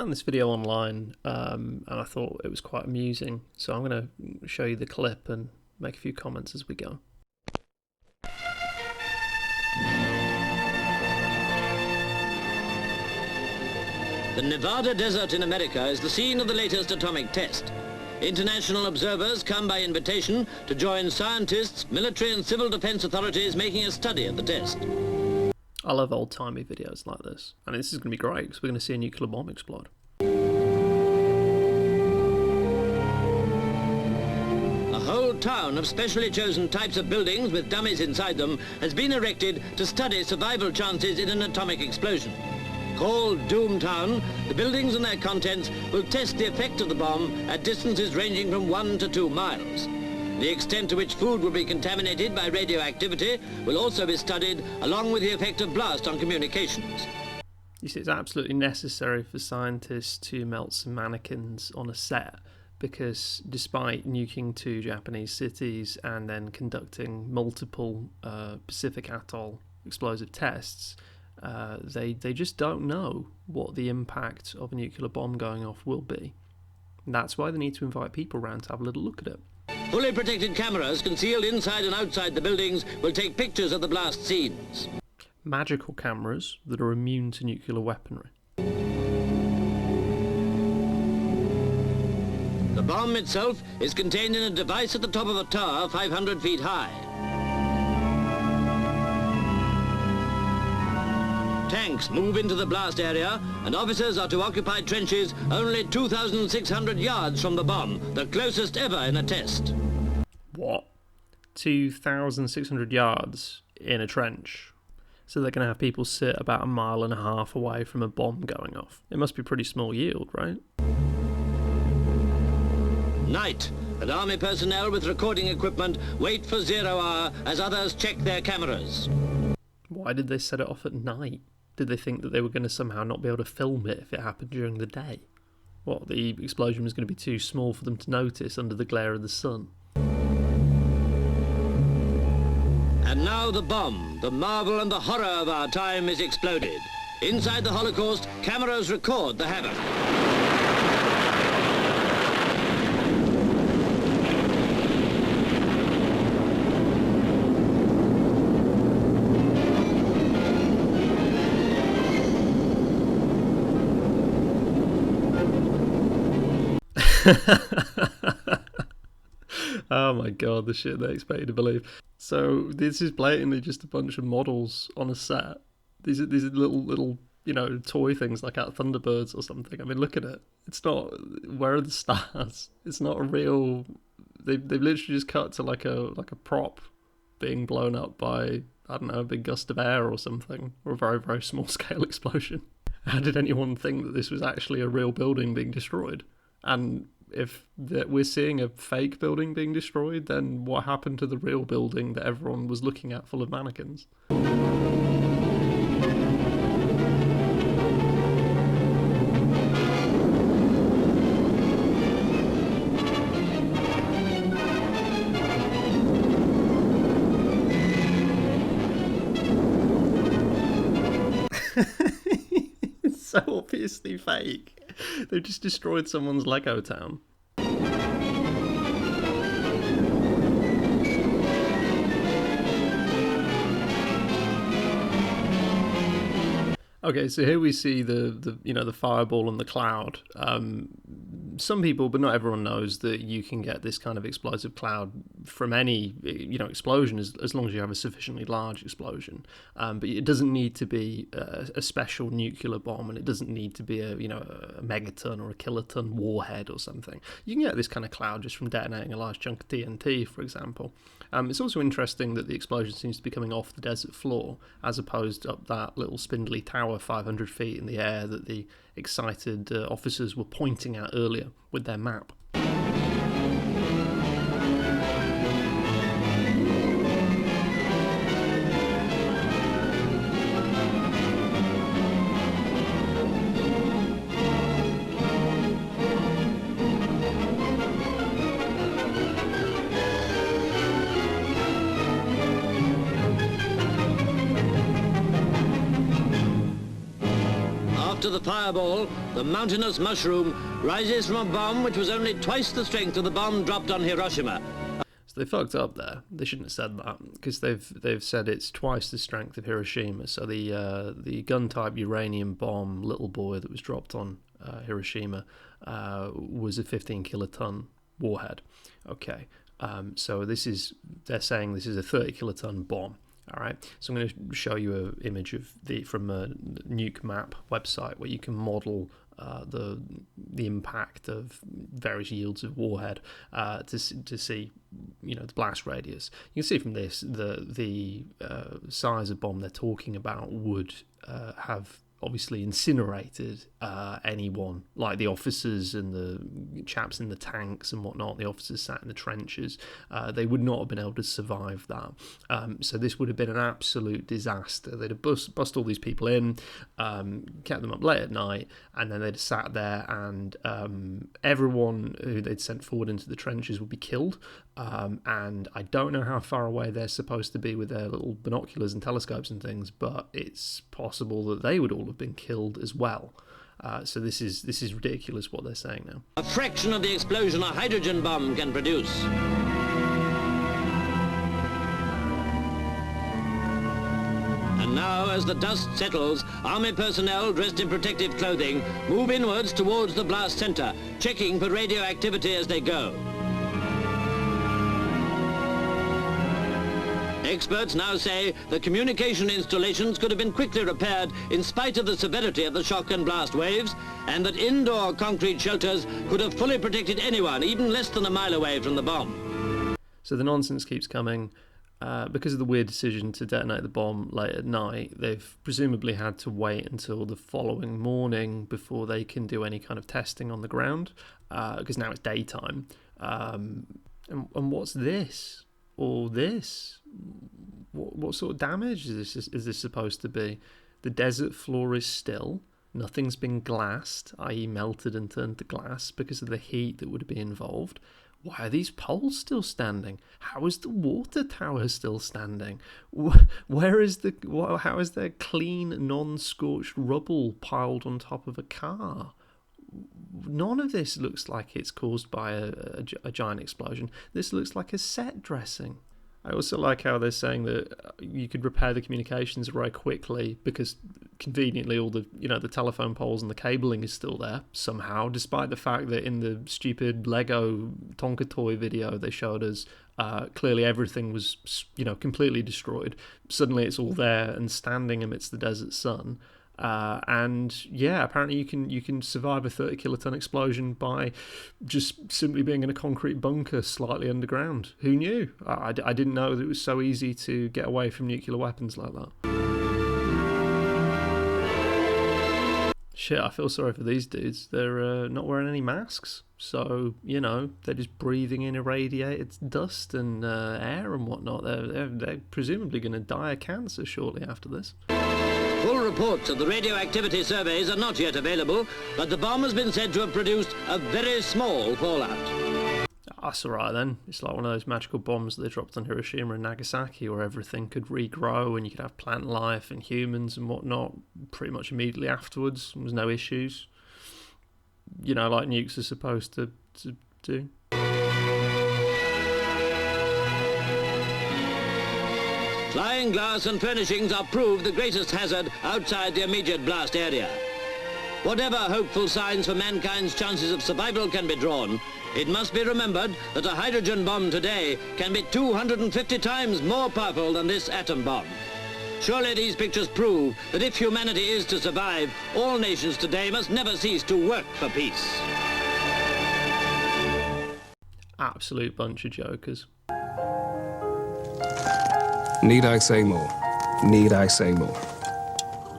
found this video online and I thought it was quite amusing, so I'm going to show you the clip and make a few comments as we go. The Nevada desert in America is the scene of the latest atomic test. International observers come by invitation to join scientists, military and civil defense authorities making a study of the test. I love old-timey videos like this, and this is going to be great because we're going to see a nuclear bomb explode. A whole town of specially chosen types of buildings with dummies inside them has been erected to study survival chances in an atomic explosion. Called Doomtown, the buildings and their contents will test the effect of the bomb at distances ranging from 1 to 2 miles. The extent to which food will be contaminated by radioactivity will also be studied, along with the effect of blast on communications. You see, it's absolutely necessary for scientists to melt some mannequins on a set, because despite nuking 2 Japanese cities and then conducting multiple Pacific Atoll explosive tests, they just don't know what the impact of a nuclear bomb going off will be. And that's why they need to invite people around to have a little look at it. Fully protected cameras concealed inside and outside the buildings will take pictures of the blast scenes. Magical cameras that are immune to nuclear weaponry. The bomb itself is contained in a device at the top of a tower 500 feet high. Tanks move into the blast area, and officers are to occupy trenches only 2,600 yards from the bomb, the closest ever in a test. What? 2,600 yards in a trench? So they're going to have people sit about 1.5 miles away from a bomb going off. It must be pretty small yield, right? Night, and army personnel with recording equipment wait for 0 hour as others check their cameras. Why did they set it off at night? Did they think that they were going to somehow not be able to film it if it happened during the day? What, the explosion was going to be too small for them to notice under the glare of the sun? And now the bomb, the marvel and the horror of our time, is exploded. Inside the Holocaust, cameras record the havoc. Oh my god, the shit they expect you to believe. So this is blatantly just a bunch of models on a set. These are little toy things like out of Thunderbirds or something. I mean, look at it. It's not. Where are the stars? It's not a real. They've literally just cut to like a prop being blown up by, I don't know, a big gust of air or something, or a very, very small scale explosion. How did anyone think that this was actually a real building being destroyed? And if we're seeing a fake building being destroyed, then what happened to the real building that everyone was looking at full of mannequins? It's so obviously fake. They've just destroyed someone's Lego town. Okay, so here we see the fireball and the cloud. Some people, but not everyone, knows that you can get this kind of explosive cloud from any explosion as long as you have a sufficiently large explosion. But it doesn't need to be a special nuclear bomb, and it doesn't need to be a megaton or a kiloton warhead or something. You can get this kind of cloud just from detonating a large chunk of TNT, for example. It's also interesting that the explosion seems to be coming off the desert floor as opposed up that little spindly tower 500 feet in the air that the excited officers were pointing at earlier with their map. After the fireball, the mountainous mushroom, rises from a bomb which was only twice the strength of the bomb dropped on Hiroshima. So they fucked up there. They shouldn't have said that, because they've said it's twice the strength of Hiroshima. So the gun-type uranium bomb, Little Boy, that was dropped on Hiroshima was a 15 kiloton warhead. Okay, so they're saying this is a 30 kiloton bomb. All right, so I'm going to show you an image from a Nuke Map website where you can model the impact of various yields of warhead to see, the blast radius. You can see from this the size of bomb they're talking about would have obviously incinerated anyone, like the officers and the chaps in the tanks and whatnot, the officers sat in the trenches. They would not have been able to survive that. So this would have been an absolute disaster. They'd have bust all these people in, kept them up late at night, and then they'd have sat there, and everyone who they'd sent forward into the trenches would be killed. And I don't know how far away they're supposed to be with their little binoculars and telescopes and things, but it's possible that they would all have been killed as well. So this is ridiculous what they're saying now. A fraction of the explosion a hydrogen bomb can produce. And now, as the dust settles, army personnel dressed in protective clothing move inwards towards the blast center, checking for radioactivity as they go. Experts now say the communication installations could have been quickly repaired in spite of the severity of the shock and blast waves, and that indoor concrete shelters could have fully protected anyone, even less than a mile away from the bomb. So the nonsense keeps coming. Because of the weird decision to detonate the bomb late at night, they've presumably had to wait until the following morning before they can do any kind of testing on the ground, because now it's daytime. And what's this? Or this? What sort of damage is this supposed to be? The desert floor is still. Nothing's been glassed, i.e. melted and turned to glass because of the heat that would be involved. Why are these poles still standing? How is the water tower still standing? How is there clean, non-scorched rubble piled on top of a car? None of this looks like it's caused by a giant explosion. This looks like a set dressing. I also like how they're saying that you could repair the communications very quickly because conveniently all the the telephone poles and the cabling is still there somehow, despite the fact that in the stupid Lego Tonka toy video they showed us clearly everything was completely destroyed. Suddenly it's all there and standing amidst the desert sun. And yeah, apparently you can survive a 30 kiloton explosion by just simply being in a concrete bunker slightly underground. Who knew? I didn't know that it was so easy to get away from nuclear weapons like that. Shit, I feel sorry for these dudes. They're not wearing any masks, so they're just breathing in irradiated dust and air and whatnot. They're presumably going to die of cancer shortly after this. Full reports of the radioactivity surveys are not yet available, but the bomb has been said to have produced a very small fallout. That's alright then. It's like one of those magical bombs that they dropped on Hiroshima and Nagasaki, where everything could regrow and you could have plant life and humans and whatnot pretty much immediately afterwards. There was no issues. Like nukes are supposed to do. Flying glass and furnishings are proved the greatest hazard outside the immediate blast area. Whatever hopeful signs for mankind's chances of survival can be drawn, it must be remembered that a hydrogen bomb today can be 250 times more powerful than this atom bomb. Surely these pictures prove that if humanity is to survive, all nations today must never cease to work for peace. Absolute bunch of jokers. Need I say more? Need I say more?